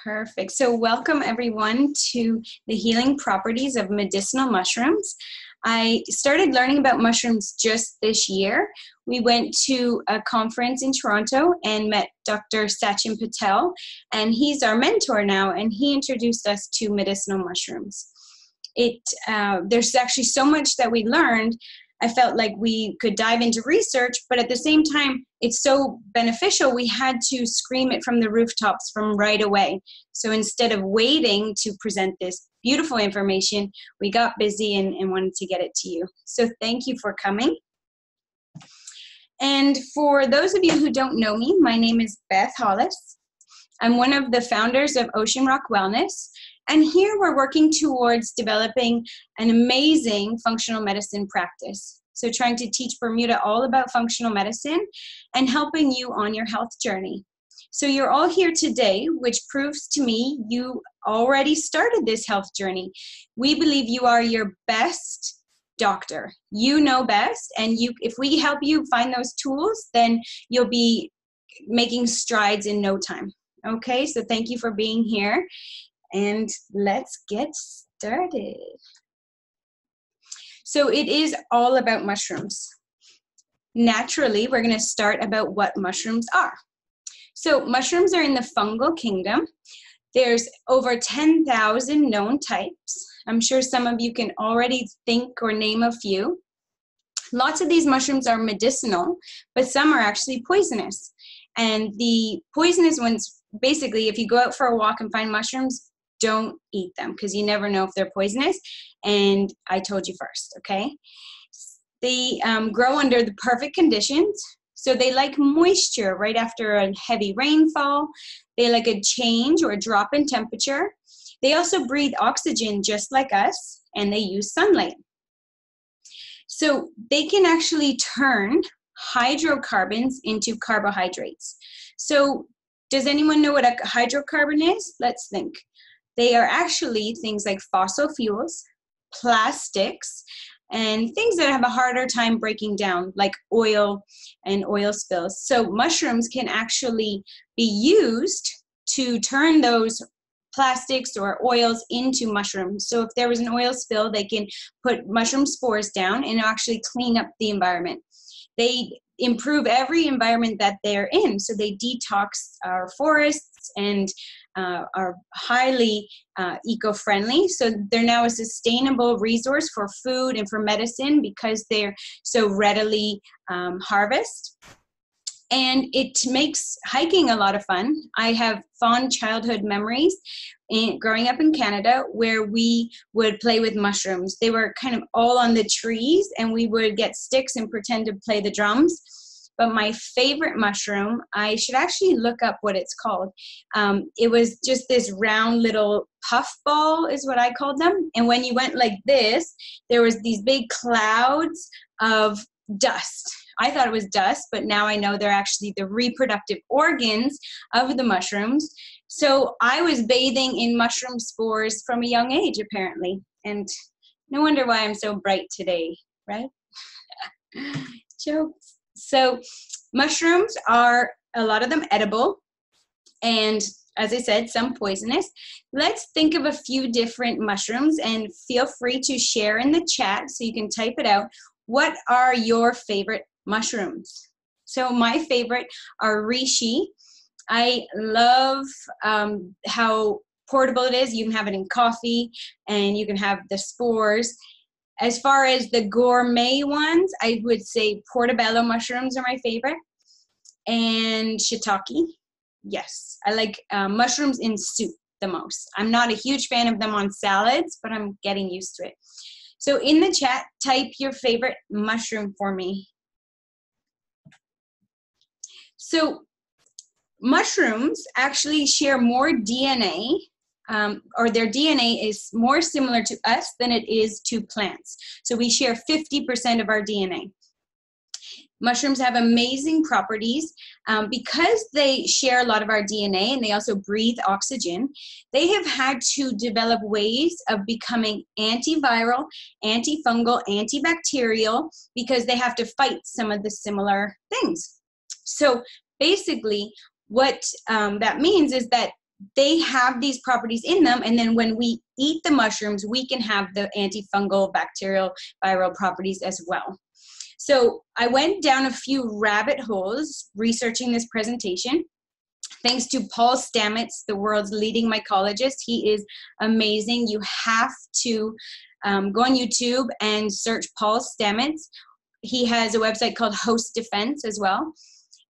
Perfect. So welcome everyone to the healing properties of medicinal mushrooms. I started learning about mushrooms just this year. We went to a conference in Toronto and met Dr. Sachin Patel, and he's our mentor now, and he introduced us to medicinal mushrooms. There's actually so much that we learned. I felt like we could dive into research, but at the same time, it's so beneficial, we had to scream it from the rooftops from right away. So instead of waiting to present this beautiful information, we got busy and wanted to get it to you. So thank you for coming. And for those of you who don't know me, my name is Beth Hollis. I'm one of the founders of Ocean Rock Wellness. And here we're working towards developing an amazing functional medicine practice. So trying to teach Bermuda all about functional medicine and helping you on your health journey. So you're all here today, which proves to me you already started this health journey. We believe you are your best doctor. You know best, and if we help you find those tools, then you'll be making strides in no time. Okay, so thank you for being here. And let's get started. So it is all about mushrooms. Naturally, we're going to start about what mushrooms are. So mushrooms are in the fungal kingdom. There's over 10,000 known types. I'm sure some of you can already think or name a few. Lots of these mushrooms are medicinal, but some are actually poisonous. And the poisonous ones, basically, if you go out for a walk and find mushrooms, don't eat them because you never know if they're poisonous. And I told you first, okay? They grow under the perfect conditions. So they like moisture right after a heavy rainfall. They like a change or a drop in temperature. They also breathe oxygen just like us, and they use sunlight. So they can actually turn hydrocarbons into carbohydrates. So does anyone know what a hydrocarbon is? Let's think. They are actually things like fossil fuels, plastics, and things that have a harder time breaking down, like oil and oil spills. So mushrooms can actually be used to turn those plastics or oils into mushrooms. So if there was an oil spill, they can put mushroom spores down and actually clean up the environment. They improve every environment that they're in. So they detox our forests and are highly eco-friendly. So they're now a sustainable resource for food and for medicine because they're so readily harvested. And it makes hiking a lot of fun. I have fond childhood memories growing up in Canada where we would play with mushrooms. They were kind of all on the trees, and we would get sticks and pretend to play the drums. But my favorite mushroom, I should actually look up what it's called. It was just this round little puff ball is what I called them. And when you went like this, there was these big clouds of dust. I thought it was dust, but now I know they're actually the reproductive organs of the mushrooms. So I was bathing in mushroom spores from a young age, apparently. And no wonder why I'm so bright today, right? Jokes. So mushrooms are, a lot of them edible, and as I said, some poisonous. Let's think of a few different mushrooms, and feel free to share in the chat so you can type it out. What are your favorite mushrooms? So my favorite are Reishi. I love how portable it is. You can have it in coffee, and you can have the spores. As far as the gourmet ones, I would say portobello mushrooms are my favorite. And shiitake. Yes, I like mushrooms in soup the most. I'm not a huge fan of them on salads, but I'm getting used to it. So in the chat, type your favorite mushroom for me. So mushrooms actually share more DNA, or their DNA is more similar to us than it is to plants. So we share 50% of our DNA. Mushrooms have amazing properties because they share a lot of our DNA and they also breathe oxygen. They have had to develop ways of becoming antiviral, antifungal, antibacterial because they have to fight some of the similar things. So basically what that means is that they have these properties in them, and then when we eat the mushrooms, we can have the antifungal, bacterial, viral properties as well. So I went down a few rabbit holes researching this presentation. Thanks to Paul Stamets, the world's leading mycologist. He is amazing. You have to go on YouTube and search Paul Stamets. He has a website called Host Defense as well.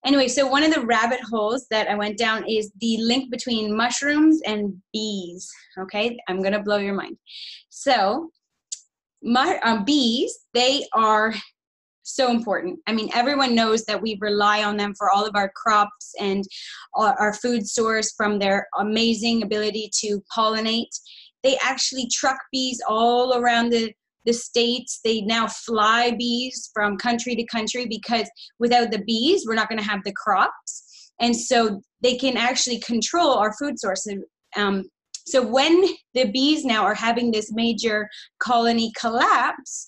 Anyway, so one of the rabbit holes that I went down is the link between mushrooms and bees. Okay, I'm gonna blow your mind. So bees, they are so important. I mean, everyone knows that we rely on them for all of our crops and our food source from their amazing ability to pollinate. They actually truck bees all around the states. They now fly bees from country to country, because without the bees, we're not going to have the crops. And so they can actually control our food sources. So when the bees now are having this major colony collapse,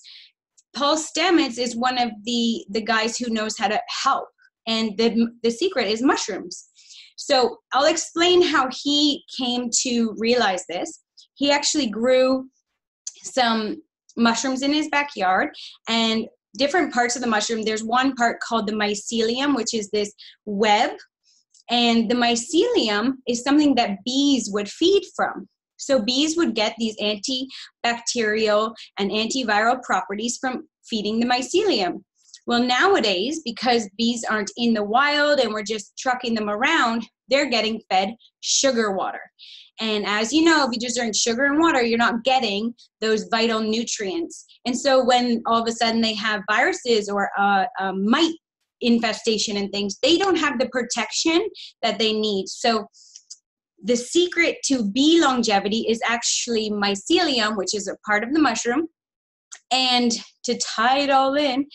Paul Stamets is one of the guys who knows how to help. And the secret is mushrooms. So I'll explain how he came to realize this. He actually grew some mushrooms in his backyard, and different parts of the mushroom. There's one part called the mycelium, which is this web. And the mycelium is something that bees would feed from. So bees would get these antibacterial and antiviral properties from feeding the mycelium. Well, nowadays, because bees aren't in the wild and we're just trucking them around, they're getting fed sugar water. And as you know, if you just drink sugar and water, you're not getting those vital nutrients. And so when all of a sudden they have viruses or mite infestation and things, they don't have the protection that they need. So the secret to bee longevity is actually mycelium, which is a part of the mushroom. And to tie it all in,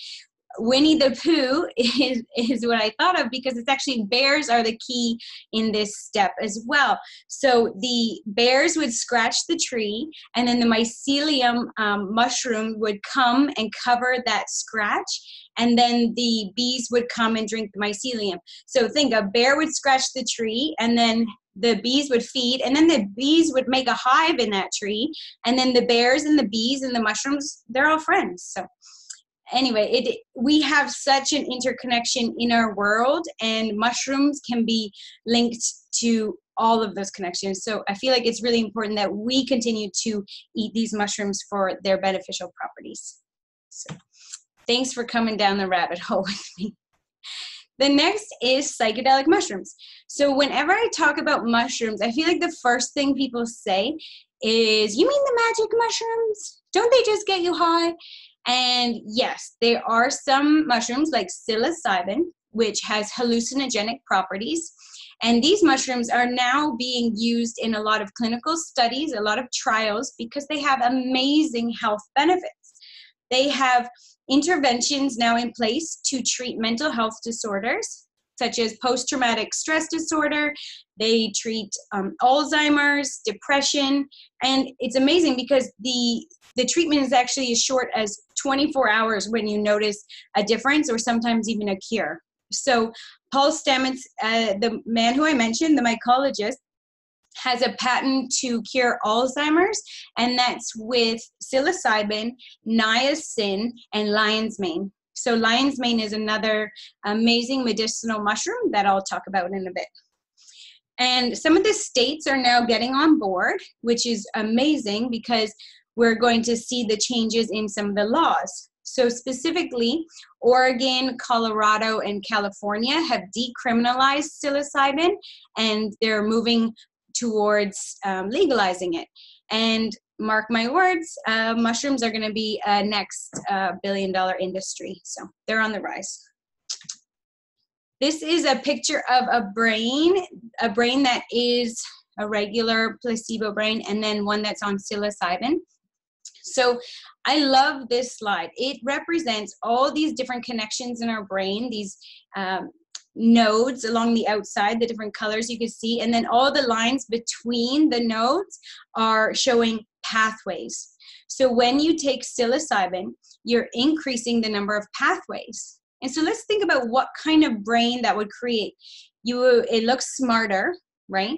Winnie the Pooh is what I thought of, because it's actually bears are the key in this step as well. So the bears would scratch the tree, and then the mycelium mushroom would come and cover that scratch, and then the bees would come and drink the mycelium. So think, a bear would scratch the tree, and then the bees would feed, and then the bees would make a hive in that tree, and then the bears and the bees and the mushrooms, they're all friends. So anyway, we have such an interconnection in our world, and mushrooms can be linked to all of those connections. So I feel like it's really important that we continue to eat these mushrooms for their beneficial properties. So thanks for coming down the rabbit hole with me. The next is psychedelic mushrooms. So whenever I talk about mushrooms, I feel like the first thing people say is, you mean the magic mushrooms? Don't they just get you high? And yes, there are some mushrooms like psilocybin, which has hallucinogenic properties. And these mushrooms are now being used in a lot of clinical studies, a lot of trials, because they have amazing health benefits. They have interventions now in place to treat mental health disorders, such as post-traumatic stress disorder. They treat Alzheimer's, depression, and it's amazing because the treatment is actually as short as 24 hours when you notice a difference, or sometimes even a cure. So Paul Stamets, the man who I mentioned, the mycologist, has a patent to cure Alzheimer's, and that's with psilocybin, niacin, and lion's mane. So lion's mane is another amazing medicinal mushroom that I'll talk about in a bit. And some of the states are now getting on board, which is amazing because we're going to see the changes in some of the laws. So specifically, Oregon, Colorado, and California have decriminalized psilocybin, and they're moving towards legalizing it. And mark my words, mushrooms are going to be a next billion-dollar industry. So they're on the rise. This is a picture of a brain that is a regular placebo brain, and then one that's on psilocybin. So I love this slide. It represents all these different connections in our brain, these nodes along the outside, the different colors you can see, and then all the lines between the nodes are showing pathways. So when you take psilocybin, you're increasing the number of pathways. And so let's think about what kind of brain that would create. It looks smarter, right?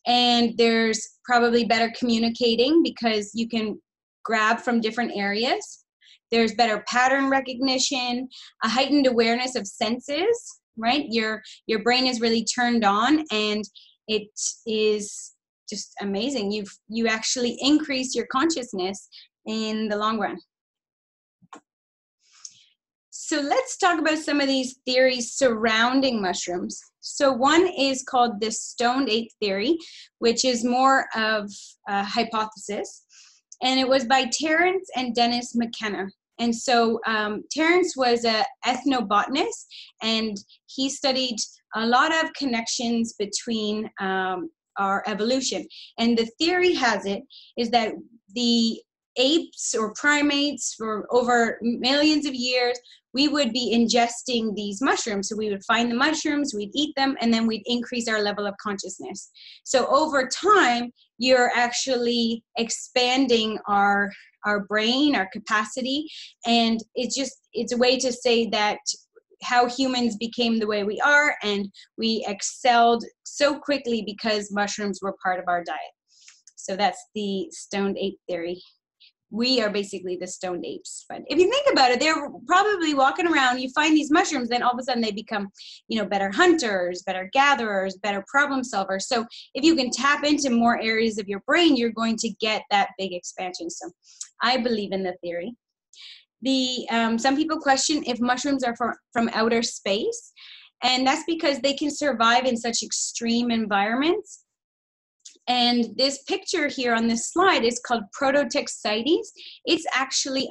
and there's probably better communicating because you can grab from different areas. There's better pattern recognition, a heightened awareness of senses, right? Your brain is really turned on, and it is just amazing. You actually increase your consciousness in the long run. So let's talk about some of these theories surrounding mushrooms. So one is called the stoned ape theory, which is more of a hypothesis. And it was by Terence and Dennis McKenna. And so Terence was an ethnobotanist, and he studied a lot of connections between our evolution. And the theory has it is that the apes or primates for over millions of years, we would be ingesting these mushrooms. So we would find the mushrooms, we'd eat them, and then we'd increase our level of consciousness. So over time, you're actually expanding our brain, our capacity, and it's a way to say that how humans became the way we are, and we excelled so quickly because mushrooms were part of our diet. So that's the stoned ape theory. We are basically the stoned apes. But if you think about it, they're probably walking around, you find these mushrooms, then all of a sudden they become, better hunters, better gatherers, better problem solvers. So if you can tap into more areas of your brain, you're going to get that big expansion. So I believe in the theory. Some people question if mushrooms are from outer space, and that's because they can survive in such extreme environments. And this picture here on this slide is called Prototexites. It's actually,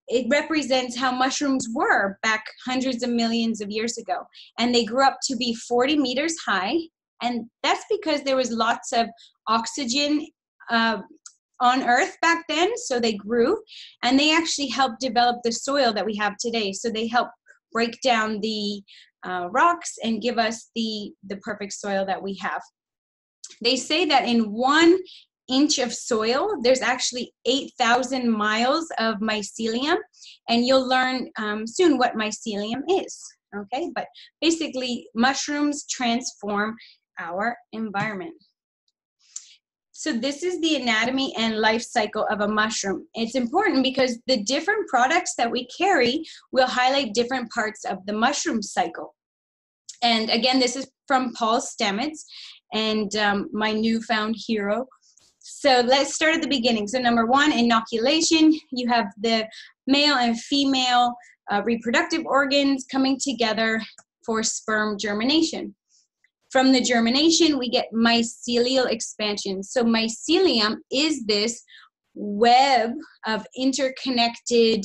it represents how mushrooms were back hundreds of millions of years ago. And they grew up to be 40 meters high. And that's because there was lots of oxygen on Earth back then, so they grew. And they actually helped develop the soil that we have today. So they help break down the rocks and give us the perfect soil that we have. They say that in 1 inch of soil, there's actually 8,000 miles of mycelium, and you'll learn soon what mycelium is, okay? But basically, mushrooms transform our environment. So this is the anatomy and life cycle of a mushroom. It's important because the different products that we carry will highlight different parts of the mushroom cycle. And again, this is from Paul Stamets, and my newfound hero. So let's start at the beginning. So number 1, inoculation. You have the male and female reproductive organs coming together for sperm germination. From the germination, we get mycelial expansion. So mycelium is this web of interconnected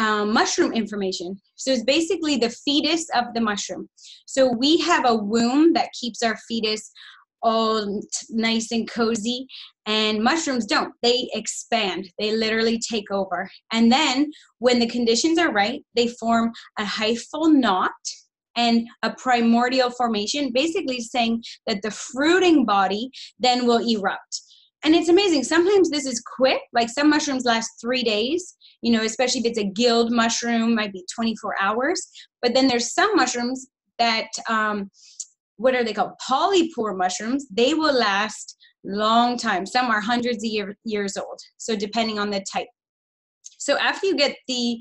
mushroom information. So it's basically the fetus of the mushroom. So we have a womb that keeps our fetus all nice and cozy, and mushrooms don't. They expand. They literally take over. And then when the conditions are right, they form a hyphal knot and a primordial formation, basically saying that the fruiting body then will erupt. And it's amazing. Sometimes this is quick, like some mushrooms last 3 days, especially if it's a gilled mushroom, might be 24 hours. But then there's some mushrooms that, what are they called? Polypore mushrooms. They will last long time. Some are hundreds of years old. So depending on the type. So after you get the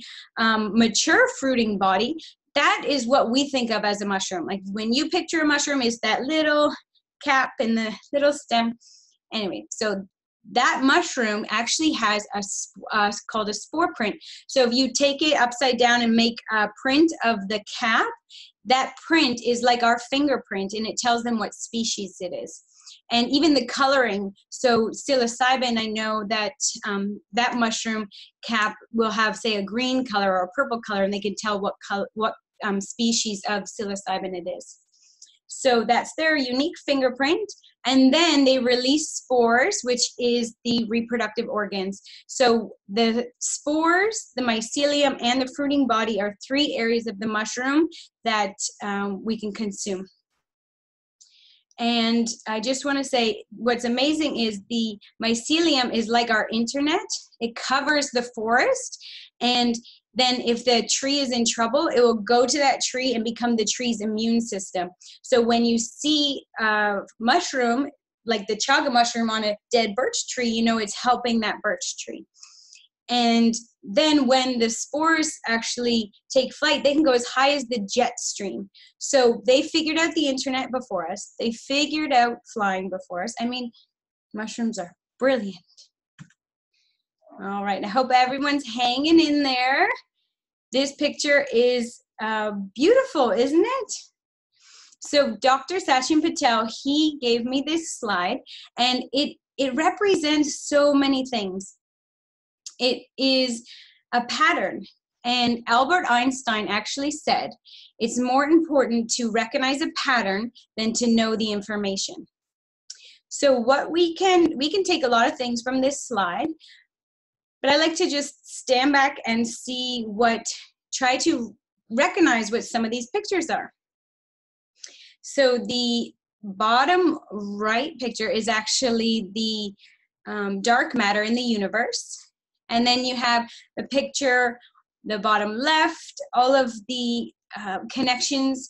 mature fruiting body, that is what we think of as a mushroom. Like when you picture a mushroom, it's that little cap and the little stem. Anyway, so that mushroom actually has called a spore print. So if you take it upside down and make a print of the cap, that print is like our fingerprint, and it tells them what species it is. And even the coloring, so psilocybin, I know that that mushroom cap will have, say, a green color or a purple color, and they can tell what species of psilocybin it is. So that's their unique fingerprint. And then they release spores, which is the reproductive organs. So the spores, the mycelium, and the fruiting body are 3 areas of the mushroom that we can consume. And I just want to say what's amazing is the mycelium is like our internet. It covers the forest, and then if the tree is in trouble, it will go to that tree and become the tree's immune system. So when you see a mushroom, like the chaga mushroom on a dead birch tree, you know it's helping that birch tree. And then when the spores actually take flight, they can go as high as the jet stream. So they figured out the internet before us. They figured out flying before us. I mean, mushrooms are brilliant. All right, I hope everyone's hanging in there. This picture is beautiful, isn't it? So Dr. Sachin Patel, he gave me this slide, and it represents so many things. It is a pattern. And Albert Einstein actually said, it's more important to recognize a pattern than to know the information. So what we can take a lot of things from this slide, but I like to just stand back and try to recognize what some of these pictures are. So the bottom right picture is actually the dark matter in the universe. And then you have the picture, the bottom left, all of the connections,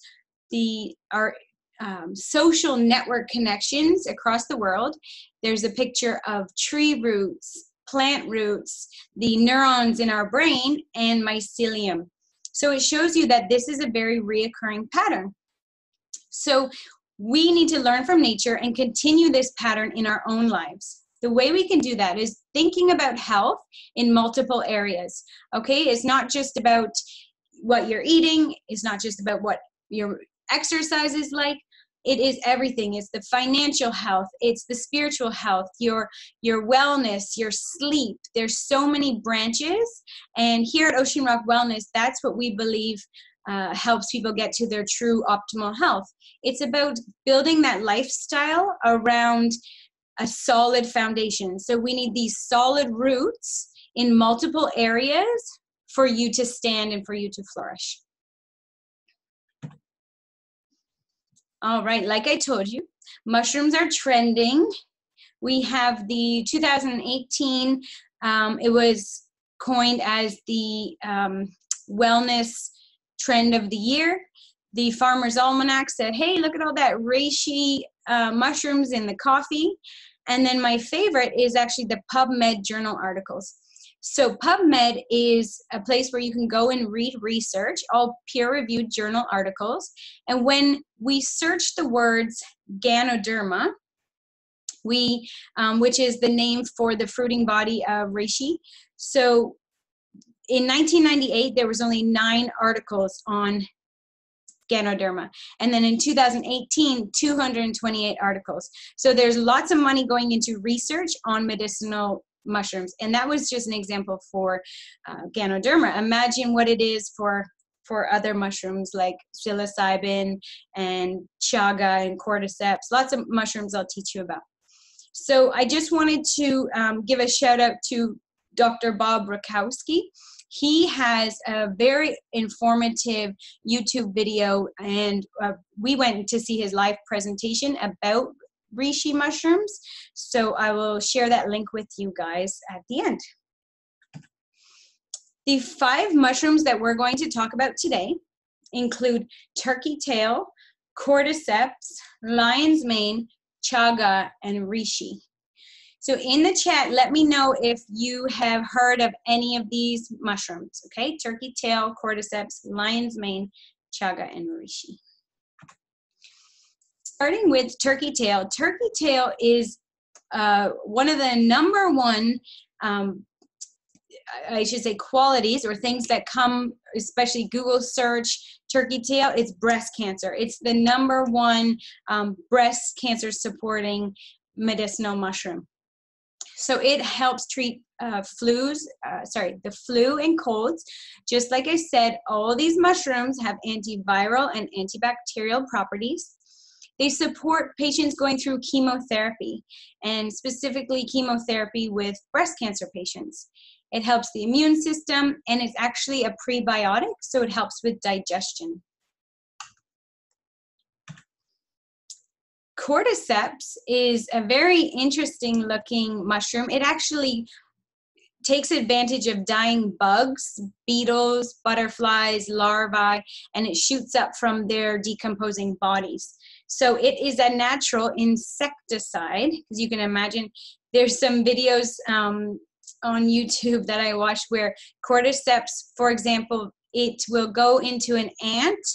our social network connections across the world. There's a picture of tree roots, plant roots, the neurons in our brain, and mycelium. So it shows you that this is a very reoccurring pattern. So we need to learn from nature and continue this pattern in our own lives. The way we can do that is thinking about health in multiple areas, okay? It's not just about what you're eating. It's not just about what your exercise is like. It is everything. It's the financial health. It's the spiritual health, your wellness, your sleep. There's so many branches. And here at Ocean Rock Wellness, that's what we believe helps people get to their true optimal health. It's about building that lifestyle around a solid foundation. So we need these solid roots in multiple areas for you to stand and for you to flourish. All right, like I told you, mushrooms are trending. We have the 2018, it was coined as the wellness trend of the year. The Farmer's Almanac said, hey, look at all that reishi mushrooms in the coffee. And then my favorite is actually the PubMed journal articles. So PubMed is a place where you can go and read research, all peer-reviewed journal articles. And when we search the words Ganoderma, which is the name for the fruiting body of reishi. So in 1998, there was only 9 articles on Ganoderma. And then in 2018, 228 articles. So there's lots of money going into research on medicinal mushrooms. And that was just an example for Ganoderma. Imagine what it is for other mushrooms like psilocybin and chaga and cordyceps. Lots of mushrooms I'll teach you about. So I just wanted to give a shout out to Dr. Bob Rakowski. He has a very informative YouTube video, and we went to see his live presentation about reishi mushrooms. So I will share that link with you guys at the end. The 5 mushrooms that we're going to talk about today include turkey tail, cordyceps, lion's mane, chaga, and reishi. So in the chat, let me know if you have heard of any of these mushrooms, okay? Turkey tail, cordyceps, lion's mane, chaga, and reishi. Starting with turkey tail. Turkey tail is one of the number one, I should say, qualities or things that come, especially Google search, turkey tail, it's breast cancer. It's the number one breast cancer supporting medicinal mushroom. So it helps treat the flu and colds. Just like I said, all these mushrooms have antiviral and antibacterial properties. They support patients going through chemotherapy, and specifically chemotherapy with breast cancer patients. It helps the immune system, and it's actually a prebiotic, so it helps with digestion. Cordyceps is a very interesting looking mushroom. It actually takes advantage of dying bugs, beetles, butterflies, larvae, and it shoots up from their decomposing bodies. So it is a natural insecticide, because you can imagine there's some videos on YouTube that I watched where Cordyceps, for example, it will go into an ant.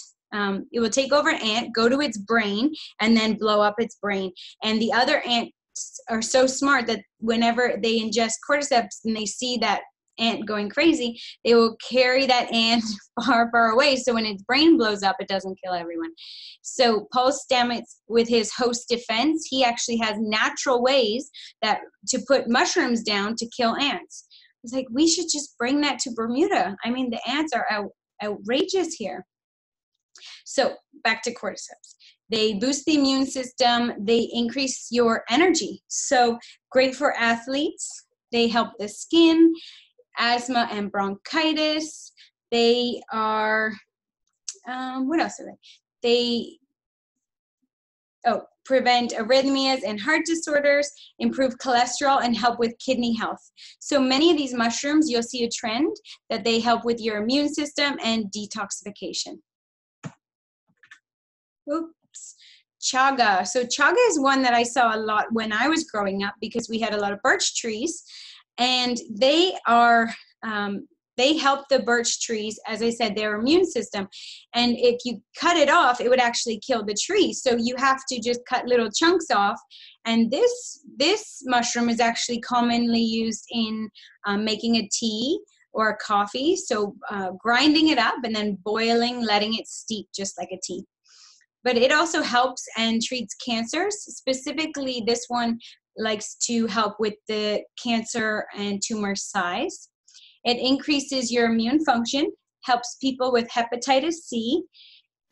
It will take over an ant, go to its brain, and then blow up its brain. And the other ants are so smart that whenever they ingest cordyceps and they see that ant going crazy, they will carry that ant far, far away. So when its brain blows up, it doesn't kill everyone. So Paul Stamets, with his host defense, he actually has natural ways that to put mushrooms down to kill ants. It's like, we should just bring that to Bermuda. I mean, the ants are outrageous here. So back to cordyceps. They boost the immune system. They increase your energy. So great for athletes. They help the skin, asthma and bronchitis. They are, what else are they? Prevent arrhythmias and heart disorders, improve cholesterol, and help with kidney health. So many of these mushrooms, you'll see a trend that they help with your immune system and detoxification. Oops. Chaga. So chaga is one that I saw a lot when I was growing up, because we had a lot of birch trees, and they are they help the birch trees, as I said, their immune system. And if you cut it off, it would actually kill the tree. So you have to just cut little chunks off. And this mushroom is actually commonly used in making a tea or a coffee. So grinding it up and then boiling, letting it steep just like a tea. But it also helps and treats cancers. Specifically, this one likes to help with the cancer and tumor size. It increases your immune function, helps people with hepatitis C,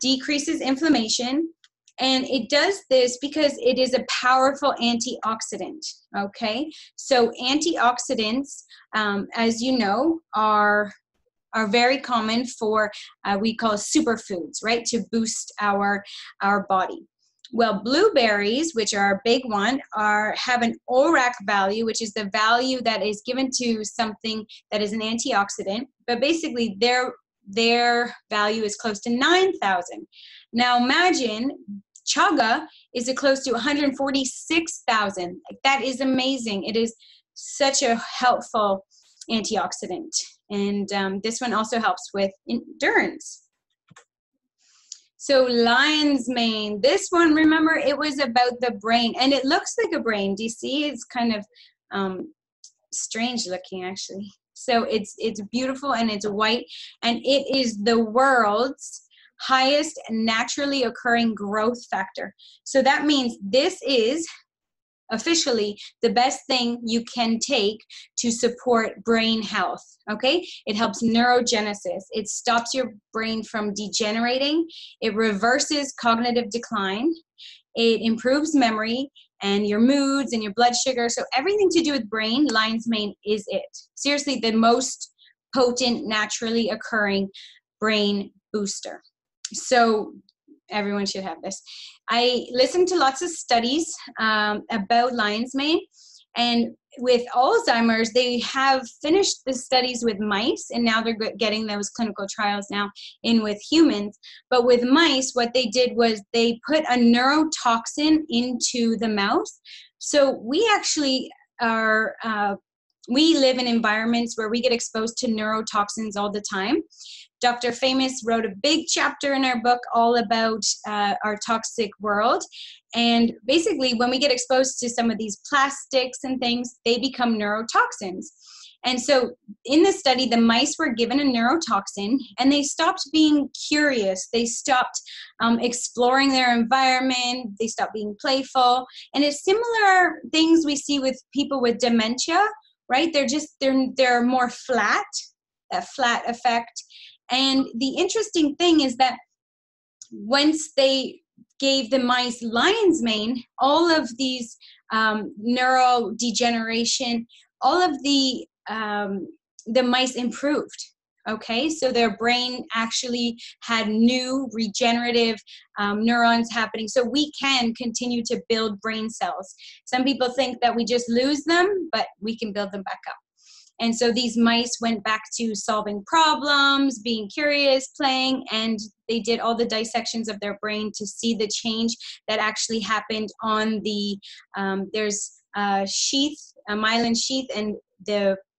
decreases inflammation, and it does this because it is a powerful antioxidant, okay? So antioxidants, as you know, are very common for, we call superfoods, right? To boost our body. Well, blueberries, which are a big one, have an ORAC value, which is the value that is given to something that is an antioxidant. But basically, their value is close to 9,000. Now, imagine chaga is close to 146,000. Like, that is amazing. It is such a helpful antioxidant. And this one also helps with endurance. So lion's mane, this one, remember, it was about the brain, and it looks like a brain. Do you see? It's kind of strange looking, actually. So it's beautiful, and it's white, and it is the world's highest naturally occurring growth factor. So that means this is officially the best thing you can take to support brain health, okay? It helps neurogenesis. It stops your brain from degenerating. It reverses cognitive decline. It improves memory and your moods and your blood sugar. So everything to do with brain, lion's mane is it. Seriously, the most potent, naturally occurring brain booster. So everyone should have this. I listened to lots of studies about lion's mane, and with Alzheimer's, they have finished the studies with mice, and now they're getting those clinical trials now in with humans. But with mice, what they did was they put a neurotoxin into the mouse. So we actually are, we live in environments where we get exposed to neurotoxins all the time. Dr. Famous wrote a big chapter in our book all about our toxic world. And basically, when we get exposed to some of these plastics and things, they become neurotoxins. And so in the study, the mice were given a neurotoxin, and they stopped being curious. They stopped exploring their environment. They stopped being playful. And it's similar things we see with people with dementia, right? They're more flat, that flat effect. And the interesting thing is that once they gave the mice lion's mane, all of these neurodegeneration, all of the mice improved. Okay, so their brain actually had new regenerative neurons happening. So we can continue to build brain cells. Some people think that we just lose them, but we can build them back up. And so these mice went back to solving problems, being curious, playing, and they did all the dissections of their brain to see the change that actually happened on the, there's a sheath, a myelin sheath, and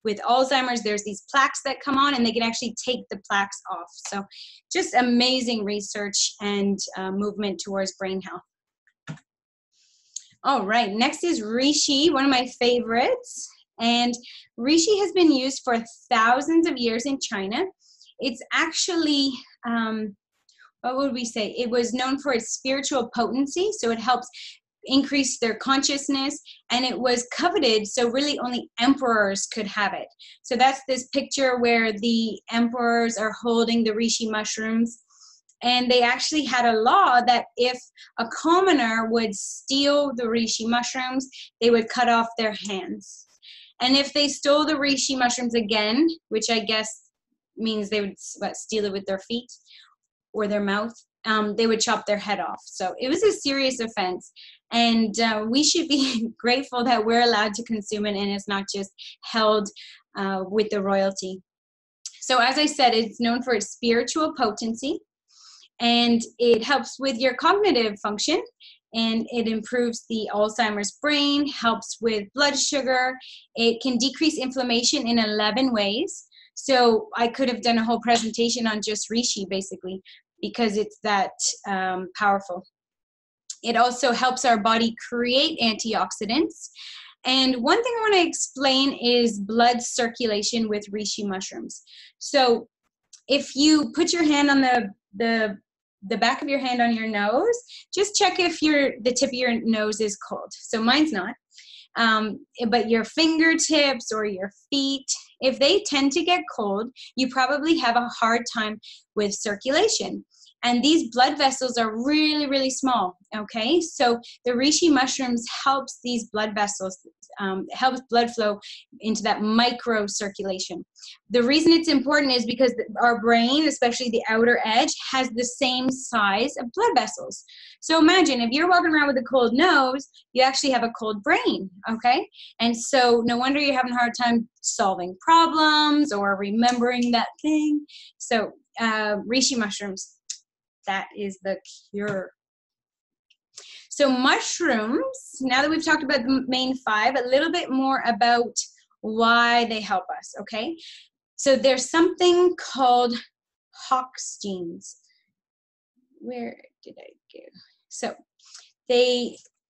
with Alzheimer's, there's these plaques that come on, and they can actually take the plaques off. So just amazing research and movement towards brain health. All right, next is Reishi, one of my favorites. And Reishi has been used for thousands of years in China. It's actually, what would we say? It was known for its spiritual potency, so it helps increase their consciousness, and it was coveted, so really only emperors could have it. So that's this picture where the emperors are holding the reishi mushrooms, and they actually had a law that if a commoner would steal the reishi mushrooms, they would cut off their hands. And if they stole the reishi mushrooms again, which I guess means they would steal it with their feet or their mouth, they would chop their head off. So it was a serious offense. And we should be grateful that we're allowed to consume it and it's not just held with the royalty. So as I said, it's known for its spiritual potency, and it helps with your cognitive function, and it improves the Alzheimer's brain, helps with blood sugar. It can decrease inflammation in 11 ways. So I could have done a whole presentation on just reishi, basically, because it's that powerful. It also helps our body create antioxidants. And one thing I want to explain is blood circulation with reishi mushrooms. So if you put your hand on the back of your hand on your nose, just check if the tip of your nose is cold. So mine's not. But your fingertips or your feet, if they tend to get cold, you probably have a hard time with circulation. And these blood vessels are really, really small, okay? So the reishi mushrooms helps these blood vessels, helps blood flow into that micro circulation. The reason it's important is because our brain, especially the outer edge, has the same size of blood vessels. So imagine if you're walking around with a cold nose, you actually have a cold brain, okay? And so no wonder you're having a hard time solving problems or remembering that thing. So reishi mushrooms, that is the cure. So mushrooms, now that we've talked about the main 5, a little bit more about why they help us, okay? So there's something called Hox genes. Where did I go? So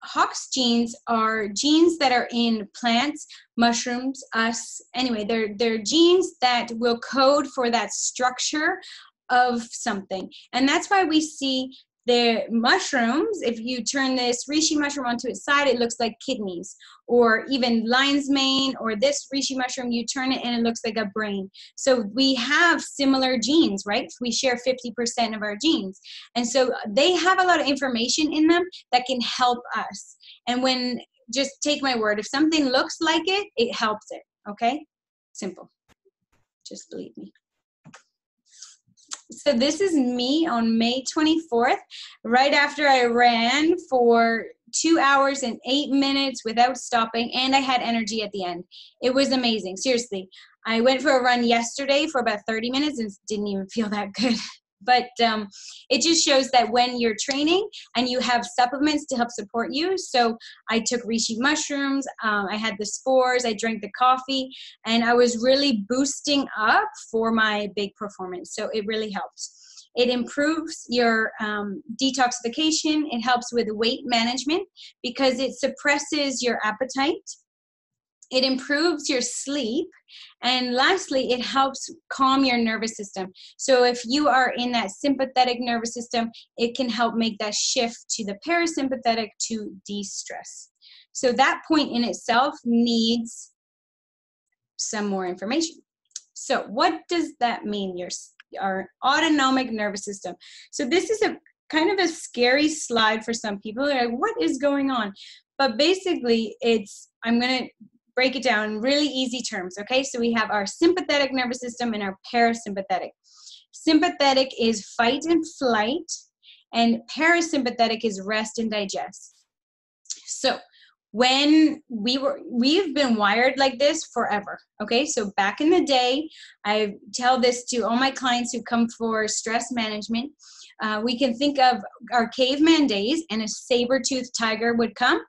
Hox genes are genes that are in plants, mushrooms, us. Anyway, they're genes that will code for that structure of something. And that's why we see the mushrooms, if you turn this reishi mushroom onto its side, it looks like kidneys, or even lion's mane, or this reishi mushroom, you turn it and it looks like a brain. So we have similar genes, right? We share 50% of our genes. And so they have a lot of information in them that can help us. And when, just take my word, if something looks like it, it helps it, okay? Simple. Just believe me. So this is me on May 24th, right after I ran for 2 hours and 8 minutes without stopping, and I had energy at the end. It was amazing, seriously. I went for a run yesterday for about 30 minutes and didn't even feel that good. But it just shows that when you're training and you have supplements to help support you. So I took reishi mushrooms, I had the spores, I drank the coffee, and I was really boosting up for my big performance. So it really helps. It improves your detoxification. It helps with weight management because it suppresses your appetite. It improves your sleep. And lastly, it helps calm your nervous system. So if you are in that sympathetic nervous system, it can help make that shift to the parasympathetic to de-stress. So that point in itself needs some more information. So what does that mean? Our autonomic nervous system. So this is a kind of a scary slide for some people. They're like, what is going on? But basically, I'm going to break it down in really easy terms, okay? So we have our sympathetic nervous system and our parasympathetic. Sympathetic is fight and flight, and parasympathetic is rest and digest. So when we've been wired like this forever. Okay, so back in the day, I tell this to all my clients who come for stress management. We can think of our caveman days, and a saber-toothed tiger would come,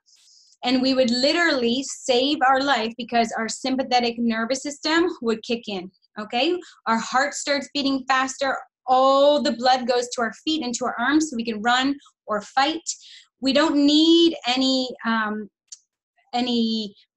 and we would literally save our life because our sympathetic nervous system would kick in. Okay, our heart starts beating faster, all the blood goes to our feet and to our arms so we can run or fight. We don't need any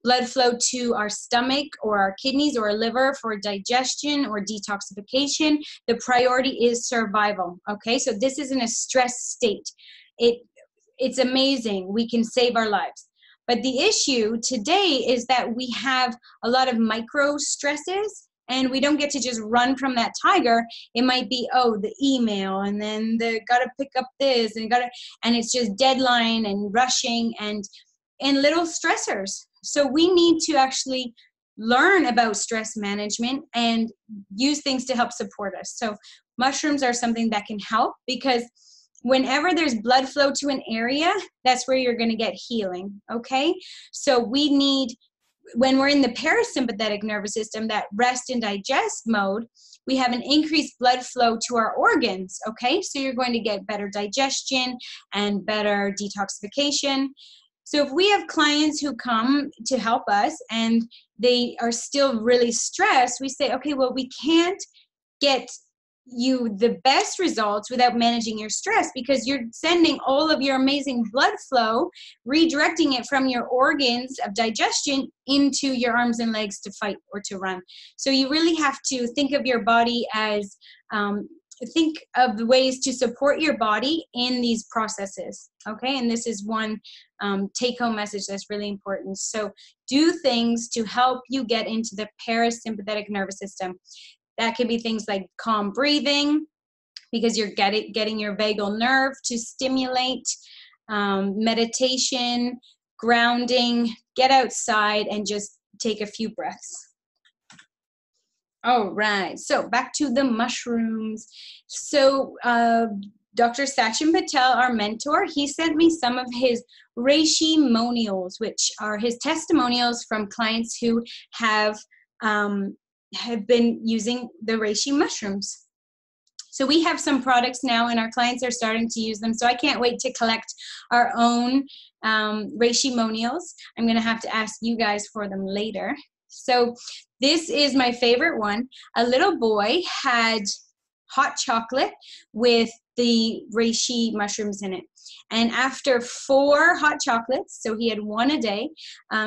blood flow to our stomach or our kidneys or our liver for digestion or detoxification. The priority is survival. Okay, so this isn't a stress state. It's amazing. We can save our lives. But the issue today is that we have a lot of micro stresses, and we don't get to just run from that tiger. It might be, oh, the email, and then gotta pick up this, and it's just deadline and rushing and little stressors. So we need to actually learn about stress management and use things to help support us. So mushrooms are something that can help, because whenever there's blood flow to an area, that's where you're going to get healing. Okay, so we need, when we're in the parasympathetic nervous system, that rest and digest mode, we have an increased blood flow to our organs. Okay, so you're going to get better digestion and better detoxification. So if we have clients who come to help us and they are still really stressed, we say, okay, well, we can't get you the best results without managing your stress, because you're sending all of your amazing blood flow, redirecting it from your organs of digestion into your arms and legs to fight or to run. So you really have to think of your body as, think of the ways to support your body in these processes. Okay, and this is one take-home message that's really important. So do things to help you get into the parasympathetic nervous system. That can be things like calm breathing, because you're getting your vagal nerve to stimulate, meditation, grounding, get outside and just take a few breaths. All right, so back to the mushrooms. So Dr. Sachin Patel, our mentor, he sent me some of his Reishi-monials, which are his testimonials from clients who have been using the Reishi mushrooms. So we have some products now, and our clients are starting to use them. So I can't wait to collect our own Reishi-monials. I'm going to have to ask you guys for them later. So this is my favorite one. A little boy had hot chocolate with the reishi mushrooms in it. And after 4 hot chocolates, so he had 1 a day,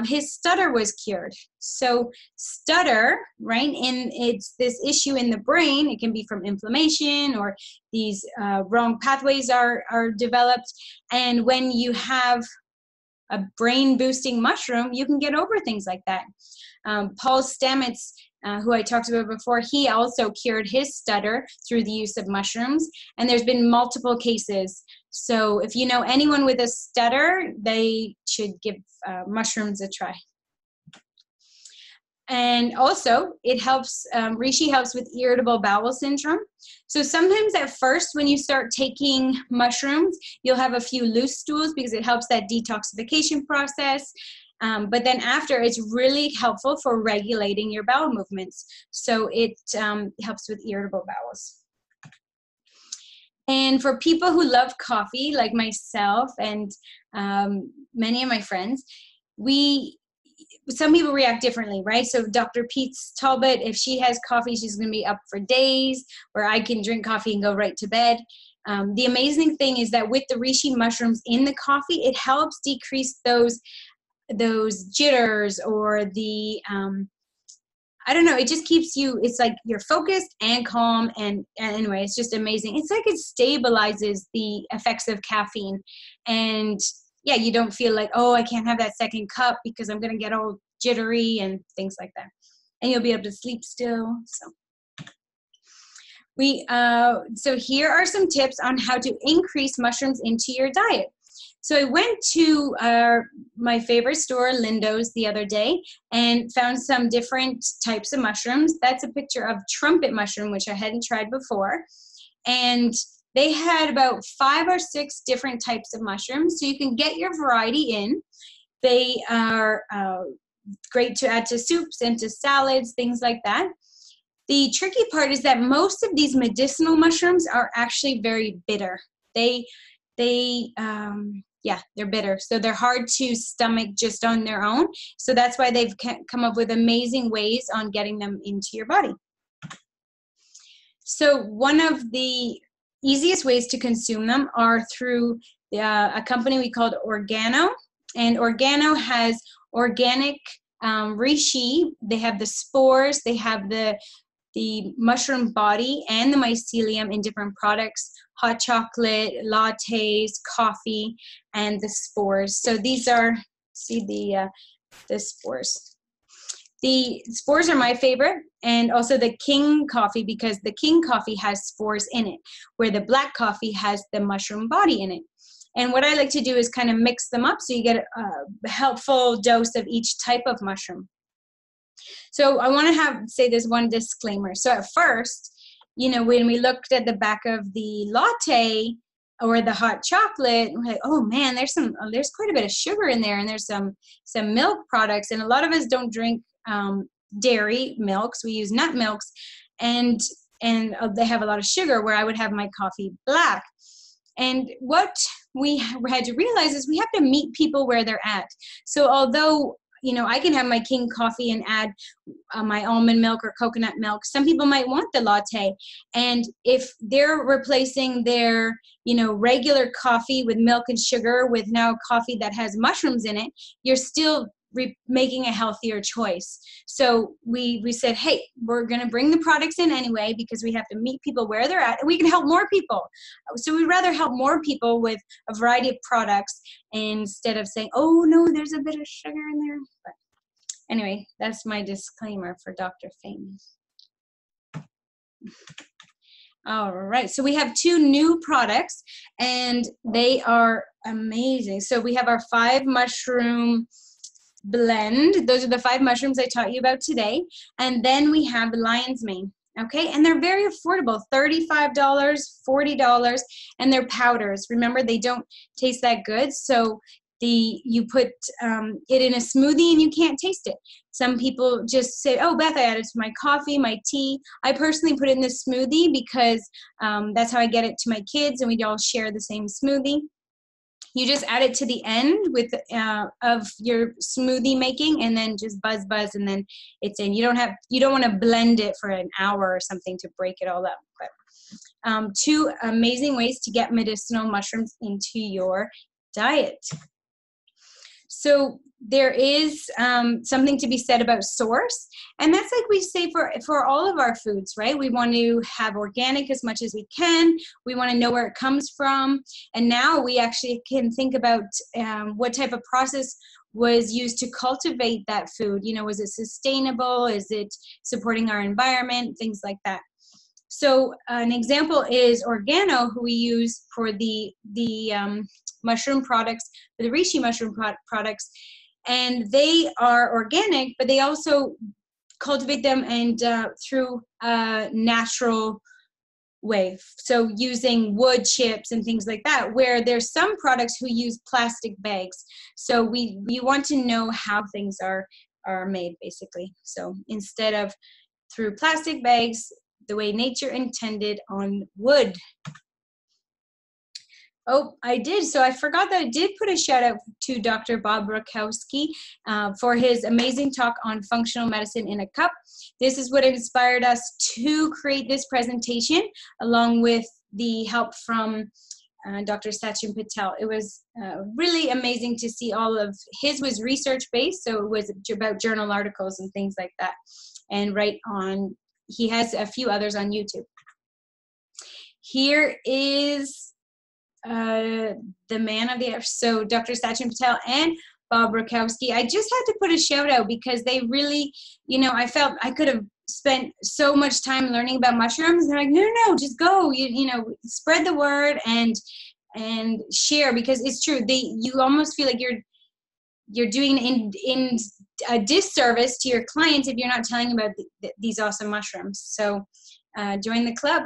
his stutter was cured. So stutter, right, it's this issue in the brain. It can be from inflammation or these wrong pathways are developed. And when you have a brain-boosting mushroom, you can get over things like that. Paul Stamets, who I talked about before, he also cured his stutter through the use of mushrooms, and there's been multiple cases. So if you know anyone with a stutter, they should give mushrooms a try. And also, it helps, reishi helps with irritable bowel syndrome. So sometimes at first, when you start taking mushrooms, you'll have a few loose stools because it helps that detoxification process. But then after, it's really helpful for regulating your bowel movements. So it helps with irritable bowels. And for people who love coffee, like myself and many of my friends, some people react differently, right? So Dr. Pete Talbot, if she has coffee, she's going to be up for days, where I can drink coffee and go right to bed. The amazing thing is that with the reishi mushrooms in the coffee, it helps decrease those jitters or the I don't know, it just keeps you, it's like you're focused and calm, and anyway, it's just amazing. It's like it stabilizes the effects of caffeine, and yeah, you don't feel like, oh, I can't have that second cup because I'm gonna get all jittery and things like that, and you'll be able to sleep still. So here are some tips on how to increase mushrooms into your diet. So I went to my favorite store, Lindo's, the other day and found some different types of mushrooms. That's a picture of trumpet mushroom, which I hadn't tried before. And they had about 5 or 6 different types of mushrooms. So you can get your variety in. They are great to add to soups and to salads, things like that. The tricky part is that most of these medicinal mushrooms are actually very bitter. Yeah, they're bitter. So they're hard to stomach just on their own. So that's why they've come up with amazing ways on getting them into your body. So one of the easiest ways to consume them are through a company we called Organo. And Organo has organic reishi. They have the spores, they have the mushroom body and the mycelium in different products, hot chocolate, lattes, coffee, and the spores. So these are, see the spores. The spores are my favorite, and also the King coffee, because the King coffee has spores in it, where the black coffee has the mushroom body in it. And what I like to do is kind of mix them up so you get a helpful dose of each type of mushroom. So I want to say there's one disclaimer. So at first, you know, when we looked at the back of the latte or the hot chocolate, we're like, oh man, there's quite a bit of sugar in there, and there's some milk products, and a lot of us don't drink dairy milks. We use nut milks, and they have a lot of sugar, where I would have my coffee black. And what we had to realize is we have to meet people where they're at. So although, you know, I can have my King coffee and add my almond milk or coconut milk, some people might want the latte. And if they're replacing their, you know, regular coffee with milk and sugar with now coffee that has mushrooms in it, you're still making a healthier choice. So we said, hey, we're going to bring the products in anyway, because we have to meet people where they're at, and we can help more people. So we'd rather help more people with a variety of products instead of saying, oh no, there's a bit of sugar in there. But anyway, that's my disclaimer for Dr. Famous. All right, so we have 2 new products, and they are amazing. So we have our 5 mushroom blend. Those are the 5 mushrooms I taught you about today. And then we have lion's mane. Okay, and they're very affordable, $35, $40, and they're powders. Remember, they don't taste that good, so you put it in a smoothie and you can't taste it. Some people just say, oh, Beth, I add it to my coffee, my tea. I personally put it in the smoothie because that's how I get it to my kids, and we all share the same smoothie. You just add it to the end of your smoothie making, and then just buzz, and then it's in. You don't want to blend it for an hour or something to break it all up. But 2 amazing ways to get medicinal mushrooms into your diet. So there is something to be said about source, and that's like we say for all of our foods, right? We want to have organic as much as we can. We want to know where it comes from, and now we actually can think about what type of process was used to cultivate that food. You know, was it sustainable? Is it supporting our environment? Things like that. So an example is Organo, who we use for the mushroom products, for the reishi mushroom products, and they are organic, but they also cultivate them and through a natural way. So using wood chips and things like that, where there's some products who use plastic bags. So we want to know how things are made, basically. So instead of through plastic bags, the way nature intended on wood. Oh, I did. So I forgot that I did put a shout out to Dr. Bob Rakowski for his amazing talk on functional medicine in a cup. This is what inspired us to create this presentation, along with the help from Dr. Sachin Patel. It was really amazing to see all of his was research-based, so it was about journal articles and things like that. And he has a few others on YouTube. Here is the man of the hour. So Dr. Sachin Patel and Bob Rakowski. I just had to put a shout out because they really, you know, I felt I could have spent so much time learning about mushrooms. They're like, no, just go. You know, spread the word and share, because it's true. You almost feel like you're doing in a disservice to your clients if you're not telling about these awesome mushrooms. So join the club,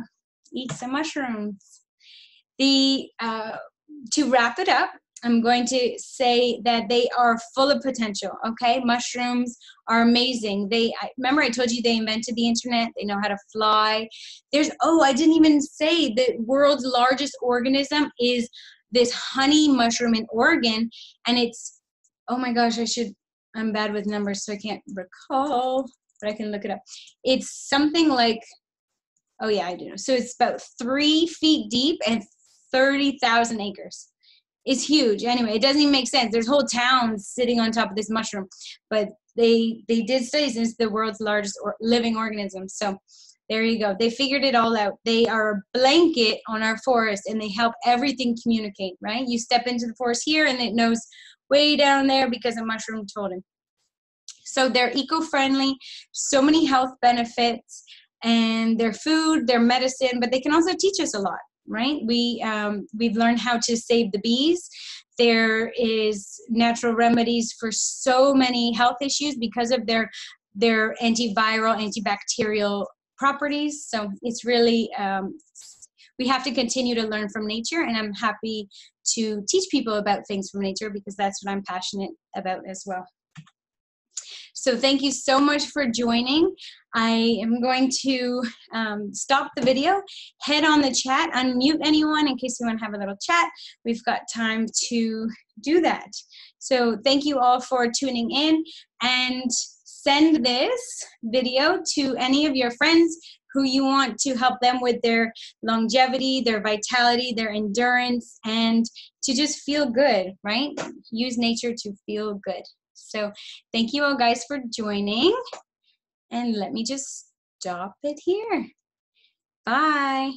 eat some mushrooms. To wrap it up, I'm going to say that they are full of potential, okay? Mushrooms are amazing. Remember I told you they invented the internet. They know how to fly. I didn't even say the world's largest organism is this honey mushroom in Oregon, and it's, oh my gosh, I'm bad with numbers, so I can't recall, but I can look it up. It's something like, oh yeah, I do. So it's about 3 feet deep and 30,000 acres. It's huge. Anyway, it doesn't even make sense. There's whole towns sitting on top of this mushroom, but they did studies, and it's the world's largest living organism. So there you go. They figured it all out. They are a blanket on our forest, and they help everything communicate, right? You step into the forest here, and it knows way down there because a mushroom told him. So they're eco-friendly, so many health benefits, and their food, their medicine, but they can also teach us a lot. Right? We've learned how to save the bees. There is natural remedies for so many health issues because of their antiviral, antibacterial properties. So it's really, we have to continue to learn from nature, and I'm happy to teach people about things from nature because that's what I'm passionate about as well. So thank you so much for joining. I am going to stop the video, head on the chat, unmute anyone in case you want to have a little chat. We've got time to do that. So thank you all for tuning in, and send this video to any of your friends who you want to help them with their longevity, their vitality, their endurance, and to just feel good, right? Use nature to feel good. So thank you all guys for joining, and let me just stop it here. Bye.